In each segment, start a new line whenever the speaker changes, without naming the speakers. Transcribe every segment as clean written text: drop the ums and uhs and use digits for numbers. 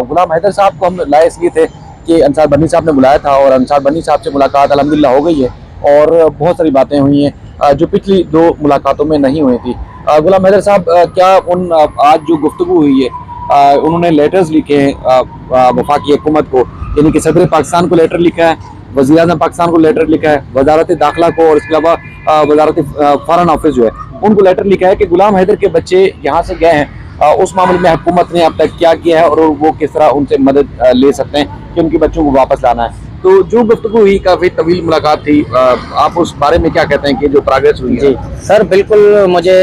गुलाम हैदर साहब को हम लाए इसलिए थे कि अंसार बनी साहब ने बुलाया था और अंसार बनी साहब से मुलाकात अल्हम्दुलिल्लाह हो गई है और बहुत सारी बातें हुई हैं जो पिछली 2 मुलाकातों में नहीं हुई थी। गुलाम हैदर साहब क्या उन आज जो गुफ्तगू हुई है उन्होंने लेटर्स लिखे हैं वफाकी हुकूमत को, यानी कि सदर पाकिस्तान को लेटर लिखा है, वज़ीर-ए-आज़म पाकिस्तान को लेटर लिखा है, वजारत दाखिला को और इसके अलावा वजारत फॉरेन ऑफिस जो है उनको लेटर लिखा है कि गुलाम हैदर के बच्चे यहाँ से गए हैं, उस मामले में हुकूमत ने अब तक क्या किया है और वो किस तरह उनसे मदद ले सकते हैं कि उनके बच्चों को वापस लाना है। तो जो गुफ्तगू हुई काफ़ी तवील मुलाकात थी, आप उस बारे में क्या कहते हैं कि जो प्रोग्रेस हुई है?
जी सर, बिल्कुल मुझे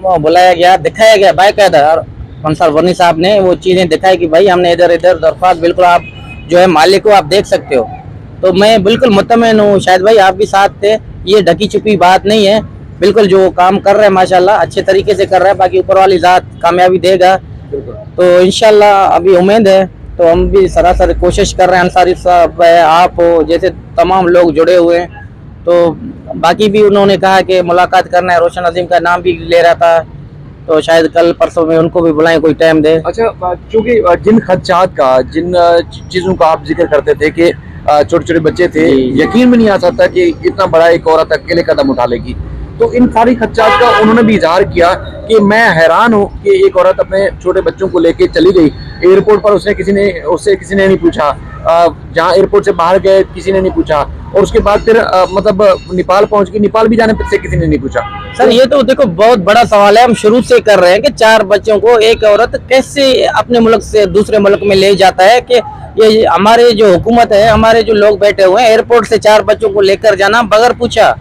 बुलाया गया, दिखाया गया बाकायदा अंसार बनी साहब ने वो चीज़ें दिखाई कि भाई हमने इधर इधर दरख्वास्त, बिल्कुल आप जो है मालिक को आप देख सकते हो। तो मैं बिल्कुल मुतमईन हूँ, शायद भाई आप भी साथ थे, ये ढकी छुपी बात नहीं है, बिल्कुल जो काम कर रहे हैं माशाल्लाह अच्छे तरीके से कर रहे हैं, बाकी ऊपर वाली ज़ात कामयाबी देगा। तो इंशाल्लाह अभी उम्मीद है, तो हम भी सरासर कोशिश कर रहे हैं, अंसारी साहब है, आप हो, जैसे तमाम लोग जुड़े हुए हैं। तो बाकी भी उन्होंने कहा कि मुलाकात करना है, रोशन अजीम का नाम भी ले रहा था, तो शायद कल परसों में उनको भी बुलाएं, कोई टाइम दे।
अच्छा, चूँकि जिन खदशात का, जिन चीज़ों का आप जिक्र करते थे कि छोटे छोटे बच्चे थे, यकीन भी नहीं आ सकता कि इतना बड़ा एक औरत अकेले कदम उठा लेगी, तो इन सारी खदशात का उन्होंने भी इजहार किया कि मैं हैरान हूँ कि एक औरत अपने छोटे बच्चों को लेके चली गई एयरपोर्ट पर, उससे किसी ने नहीं पूछा, जहाँ एयरपोर्ट से बाहर गए किसी ने नहीं पूछा, और उसके बाद फिर मतलब नेपाल पहुंच गई, नेपाल भी जाने से किसी ने नहीं पूछा।
सर ये तो देखो बहुत बड़ा सवाल है, हम शुरू से कर रहे हैं कि 4 बच्चों को एक औरत कैसे अपने मुल्क से दूसरे मुल्क में ले जाता है, कि ये हमारे जो हुकूमत है, हमारे जो लोग बैठे हुए हैं, एयरपोर्ट से 4 बच्चों को लेकर जाना बगैर पूछा,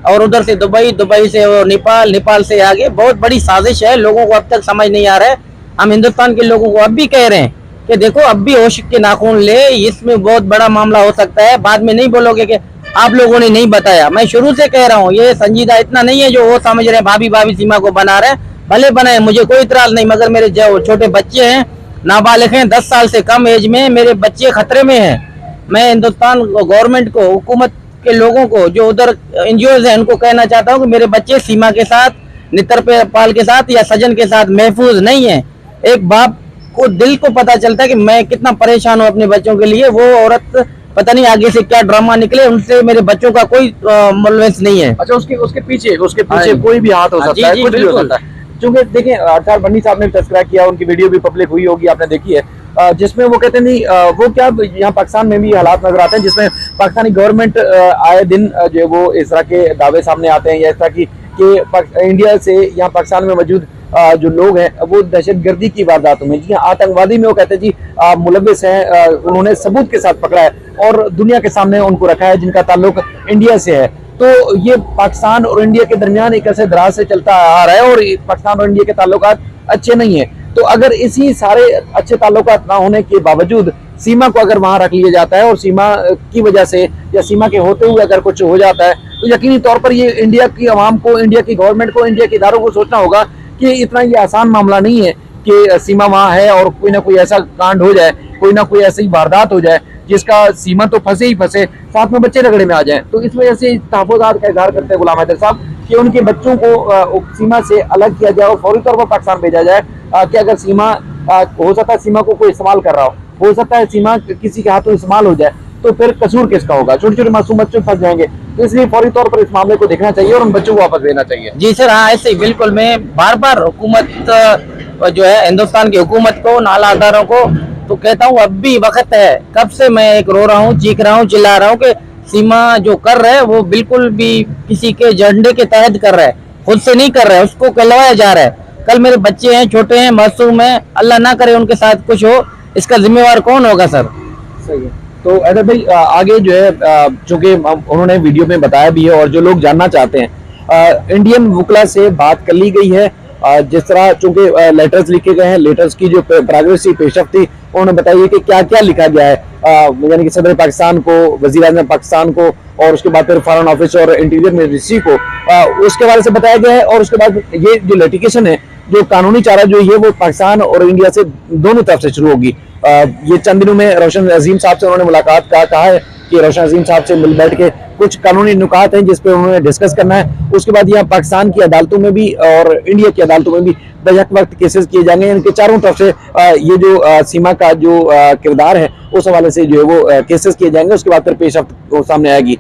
और उधर से दुबई, दुबई से नेपाल, नेपाल से आगे, बहुत बड़ी साजिश है। लोगों को अब तक समझ नहीं आ रहा है। हम हिंदुस्तान के लोगों को अब भी कह रहे हैं कि देखो अब भी होश के नाखून ले, इसमें बहुत बड़ा मामला हो सकता है। बाद में नहीं बोलोगे कि आप लोगों ने नहीं बताया। मैं शुरू से कह रहा हूँ, ये संजीदा इतना नहीं है जो वो समझ रहे हैं भाभी भाभी सीमा को बना रहे हैं, भले बनाए, मुझे कोई इतराज नहीं, मगर मेरे जो छोटे बच्चे हैं, नाबालिग हैं, 10 साल से कम एज में, मेरे बच्चे खतरे में हैं। मैं हिंदुस्तान गवर्नमेंट को, हुकूमत के लोगों को, जो उधर एनजीओज हैं, उनको कहना चाहता हूँ कि मेरे बच्चे सीमा के साथ, नितर पाल के साथ या सजन के साथ महफूज नहीं है। एक बाप को दिल को पता चलता है कि मैं कितना परेशान हूँ अपने बच्चों के लिए। वो औरत पता नहीं आगे से क्या ड्रामा निकले, उनसे मेरे बच्चों का कोई मुल्वस नहीं है।
अच्छा, उसके पीछे कोई भी हाथ हो सकता है, कुछ भी हो सकता है। क्योंकि देखिए, अंसार बनी साहब ने तस्करा किया, उनकी वीडियो भी पब्लिक हुई होगी, आपने देखी है, जिसमें वो कहते नहीं, वो क्या यहाँ पाकिस्तान में भी हालात नजर आते हैं जिसमें पाकिस्तानी गवर्नमेंट आए दिन जो वो इस तरह के दावे सामने आते हैं, या इस तरह की कि इंडिया से यहाँ पाकिस्तान में मौजूद जो लोग हैं वो दहशतगर्दी की वारदातों में, जी आतंकवादी में, वो कहते हैं जी मुलविस हैं, उन्होंने सबूत के साथ पकड़ा है और दुनिया के सामने उनको रखा है, जिनका ताल्लुक इंडिया से है। तो ये पाकिस्तान और इंडिया के दरमियान एक ऐसे दराज से चलता आ रहा है और पाकिस्तान और इंडिया के ताल्लुकात अच्छे नहीं है। तो अगर इसी सारे अच्छे ताल्लुकात ना होने के बावजूद सीमा को अगर वहां रख लिया जाता है और सीमा की वजह से या सीमा के होते हुए अगर कुछ हो जाता है, तो यकीनी तौर पर ये इंडिया की आवाम को, इंडिया की गवर्नमेंट को, इंडिया के इदारों को सोचना होगा कि इतना ये आसान मामला नहीं है कि सीमा वहां है और कोई ना कोई ऐसा कांड हो जाए, कोई ना कोई ऐसी वारदात हो जाए जिसका सीमा तो फंसे ही फंसे, साथ में बच्चे रगड़े में आ जाएं। तो इस वजह से तहफ़्फ़ुज़ात का इज़हार करते हैं गुलाम हैदर साहब कि उनके बच्चों को सीमा से अलग किया जाए और फौरी तौर पर पाकिस्तान भेजा जाए, कि अगर सीमा हो सकता है सीमा को कोई इस्तेमाल कर रहा हो सकता है सीमा किसी के हाथों इस्तेमाल हो जाए, तो फिर कसूर किसका होगा? छोटे छोटे मासूम बच्चे फंस जाएंगे। तो इसलिए फौरी तौर पर इस मामले को देखना चाहिए और उन बच्चों को वापस भेजना चाहिए।
जी सर, हाँ ऐसे ही बिल्कुल। मैं बार बार हुकूमत जो है, हिंदुस्तान की हुकूमत को, नालादारों को तो कहता हूँ अब भी वक्त है। कब से मैं एक रो रहा हूँ, चीख रहा हूँ, चिल्ला रहा हूँ कि सीमा जो कर रहे हैं वो बिल्कुल भी किसी के झंडे के तहत कर रहे हैं, खुद से नहीं कर रहे हैं, उसको कहलवाया जा रहा है। कल मेरे बच्चे हैं, छोटे हैं, मासूम हैं, अल्लाह ना करे उनके साथ कुछ हो, इसका जिम्मेवार कौन होगा सर?
सही है। तो अदर भाई आगे जो है, चूंकि उन्होंने वीडियो में बताया भी है और जो लोग जानना चाहते हैं, इंडियन वकला से बात कर ली गई है, जिस तरह चूंकि लेटर्स लिखे गए हैं, लेटर्स की जो प्रोग्रेस थी, पेशरफ्त थी, उन्होंने बताइए कि क्या क्या लिखा गया है, यानी कि सदर पाकिस्तान को, वज़ीर-ए-आज़म पाकिस्तान को और उसके बाद फिर फॉरेन ऑफिस और इंटीरियर मिनिस्ट्री को, उसके बारे से बताया गया है। और उसके बाद ये जो लिटिगेशन है, जो कानूनी चारा जो है वो पाकिस्तान और इंडिया से दोनों तरफ से शुरू होगी। ये चंद दिनों में रोशन अजीम साहब से उन्होंने मुलाकात कहा है कि रोशन अजीम साहब से मिल बैठ के कुछ कानूनी नुकात हैं जिस पे उन्होंने डिस्कस करना है। उसके बाद यहाँ पाकिस्तान की अदालतों में भी और इंडिया की अदालतों में भी बेहक वक्त केसेस किए जाएंगे। इनके चारों तरफ से ये जो सीमा का जो किरदार है उस हवाले से जो है वो केसेस किए जाएंगे। उसके बाद फिर पेशरफ्त सामने आएगी।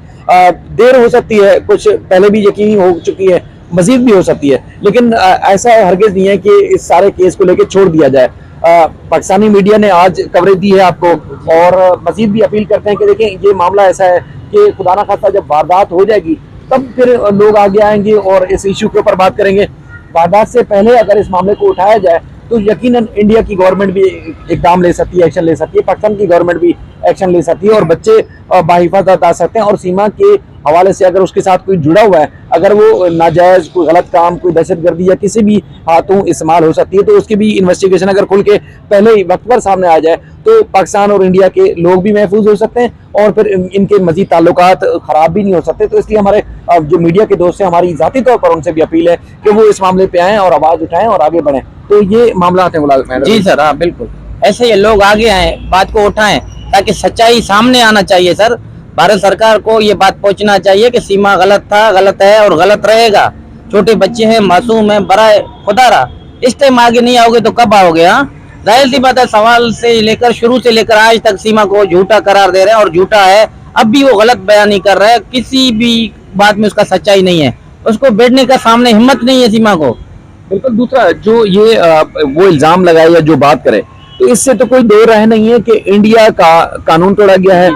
देर हो सकती है, कुछ पहले भी यकीनी हो चुकी है, मजीद भी हो सकती है, लेकिन ऐसा हरगिज नहीं है कि इस सारे केस को लेकर छोड़ दिया जाए। पाकिस्तानी मीडिया ने आज कवरेज दी है आपको, और मजीद भी अपील करते हैं कि देखें ये मामला ऐसा है कि खुदा ना खास्ता जब वारदात हो जाएगी तब फिर लोग आगे आएंगे और इस इशू के ऊपर बात करेंगे। वारदात से पहले अगर इस मामले को उठाया जाए तो यकीनन इंडिया की गवर्नमेंट भी इकदाम ले सकती है, एक्शन ले सकती है, पाकिस्तान की गवर्नमेंट भी एक्शन ले सकती है और बच्चे बाहिफाजत आ सकते हैं। और सीमा के हवाले से अगर उसके साथ कोई जुड़ा हुआ है, अगर वो नाजायज कोई गलत काम, कोई दहशतगर्दी या किसी भी हाथों इस्तेमाल हो सकती है, तो उसकी भी इन्वेस्टिगेशन अगर खुल के पहले ही वक्त पर सामने आ जाए तो पाकिस्तान और इंडिया के लोग भी महफूज हो सकते हैं और फिर इनके मजीद ताल्लुकात खराब भी नहीं हो सकते। तो इसलिए हमारे जो मीडिया के दोस्त हैं, हमारी जाती तौर पर उनसे भी अपील है कि वो इस मामले पे आएँ और आवाज उठाएं और आगे बढ़ें। तो ये मामला आते हैं।
जी सर, हाँ बिल्कुल ऐसे ही लोग आगे आए, बात को उठाएं, ताकि सच्चाई सामने आना चाहिए। सर, भारत सरकार को ये बात पहुंचना चाहिए कि सीमा गलत था, गलत है और गलत रहेगा। छोटे बच्चे हैं, मासूम हैं, बराए खुदारा इस टाइम आगे नहीं आओगे तो कब आओगे? हाँ, जाहिर सी बात है, सवाल से लेकर शुरू से लेकर आज तक सीमा को झूठा करार दे रहे हैं और झूठा है। अब भी वो गलत बयानी कर रहा है, किसी भी बात में उसका सच्चाई नहीं है, उसको बैठने का सामने हिम्मत नहीं है सीमा को।
बिल्कुल। दूसरा जो ये वो इल्जाम लगाए या जो बात करे, तो इससे तो कोई दो राय नहीं है कि इंडिया का कानून तोड़ा गया है।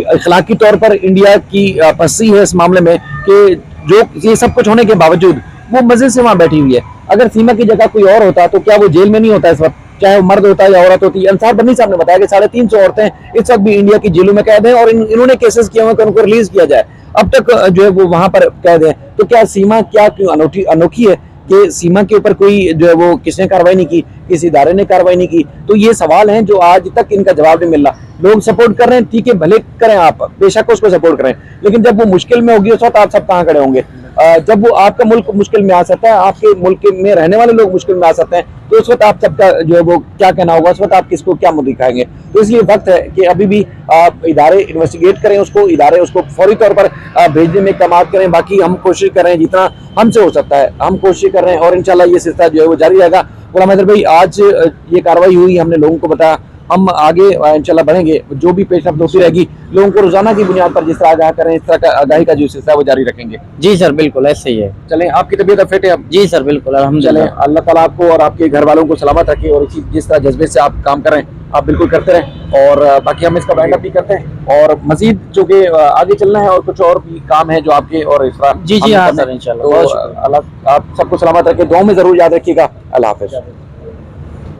अखलाकी तौर पर इंडिया की फंसी है इस मामले में कि जो ये सब कुछ होने के बावजूद वो मजे से वहां बैठी हुई है। अगर सीमा की जगह कोई और होता तो क्या वो जेल में नहीं होता इस वक्त, चाहे वो मर्द होता या औरत होती। अंसार बन्नी साहब ने बताया कि 350 औरतें इस वक्त भी इंडिया की जेलों में कैद हैं और इन्होंने केसेस किए हुए कि उनको रिलीज किया जाए। अब तक जो है वो वहां पर कैद है। तो क्या सीमा क्या क्यों अनोखी है कि सीमा के ऊपर कोई जो है वो किसने कार्रवाई नहीं की, किसी इदारे ने कार्रवाई नहीं की? तो ये सवाल हैं जो आज तक इनका जवाब नहीं मिल रहा। लोग सपोर्ट कर रहे हैं, ठीक है, भले करें, आप बेशक उसको सपोर्ट करें, लेकिन जब वो मुश्किल में होगी उस वक्त आप सब कहाँ खड़े होंगे? जब वो आपका मुल्क मुश्किल में आ सकता है, आपके मुल्क में रहने वाले लोग मुश्किल में आ सकते हैं, तो उस वक्त आप सबका जो है वो क्या कहना होगा? उस वक्त आप किसको क्या मुद्दे दिखाएंगे? तो इसलिए वक्त है कि अभी भी आप इदारे इन्वेस्टिगेट करें, उसको इदारे उसको फौरी तौर पर भेजने में इक़दाम करें। बाकी हम कोशिश कर रहे हैं, जितना हमसे हो सकता है हम कोशिश कर रहे हैं और इंशाल्लाह ये सिलसिला जो है वो जारी रहेगा। गुलाम हैदर भाई, आज ये कार्रवाई हुई, हमने लोगों को बताया, हम आगे इंशाल्लाह बढ़ेंगे। जो भी पेशरफ्त होती रहेगी, लोगों को रोजाना की बुनियाद पर जिस तरह आगाह करें, इस तरह का आगाही का जो सिलसिला है वो जारी रखेंगे।
जी सर, बिल्कुल ऐसे ही है।
चलें, आपकी तबीयत अब फिट है?
जी सर, बिल्कुल अल्हम्दुलिल्लाह।
अल्लाह ताला आपको और आपके घर वालों को सलामत रखे और इसी जिस तरह जज्बे से आप काम कर रहे हैं आप बिल्कुल करते रहें। और बाकी हम इसका वाइंड अप भी करते हैं और मजीद जो कि आगे चलना है और कुछ और भी काम है जो आपके और इस तरह।
जी हाँ सर, इंशाल्लाह।
तो अल्लाह आप सबको सलामत रखे, दुआ में जरूर याद रखिएगा। अल्लाह हाफिज़।